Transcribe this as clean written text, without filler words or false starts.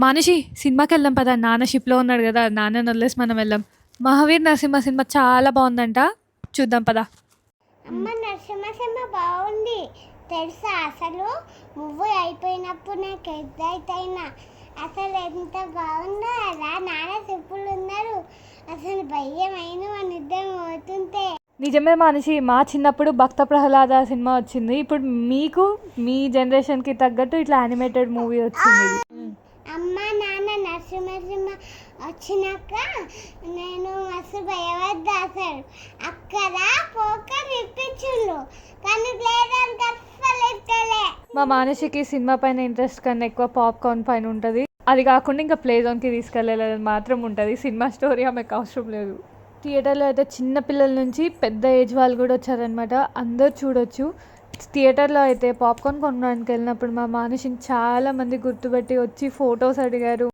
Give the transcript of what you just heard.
మానుషి సినిమాకి వెళ్దాం పద. నాన్న షిప్లో ఉన్నాడు కదా, నాన్నని వదిలేసి మనం వెళ్దాం. మహావీర్ నరసింహ సినిమా చాలా బాగుందంట, చూద్దాం పద. అమ్మ నరసింహ సినిమా బాగుంది తెలుసా. అసలు మూవీ అయిపోయినప్పుడు నాకు ఎగ్జైట్ అయినా. అసలు ఎంత బాగుందో అలా నాన్న చెప్పులు ఉన్నారు. అసలు భయమైన మన ఇద్దరం అవుతుంటే. నిజమే మానుషి, మా చిన్నప్పుడు భక్త ప్రహ్లాద సినిమా వచ్చింది. ఇప్పుడు మీకు మీ జనరేషన్కి తగ్గట్టు ఇట్లా యానిమేటెడ్ మూవీ వచ్చింది. అమ్మ నాన్న నరసింహ సినిమా వచ్చినాక నేను మస్తు భయపడ్డా. అసలు అక్కడ పోక నిప్పించుండు కానీ లేదని అస్సలే. మా మానసికి సినిమా పైన ఇంట్రెస్ట్ కన్నా ఎక్కువ పాప్కార్న్ పైన ఉంటుంది. అది కాకుండా ఇంకా ప్లే జోన్కి తీసుకెళ్ళాలని మాత్రం ఉంటుంది. సినిమా స్టోరీ ఆమెకు అవసరం లేదు. థియేటర్లో అయితే చిన్న పిల్లల నుంచి పెద్ద ఏజ్ వాళ్ళు కూడా వచ్చారనమాట, అందరు చూడొచ్చు. థియేటర్లో అయితే పాప్కార్న్ కొనడానికి వెళ్ళినప్పుడు మా మానసిని చాలామంది గుర్తుపెట్టి వచ్చి ఫొటోస్ అడిగారు.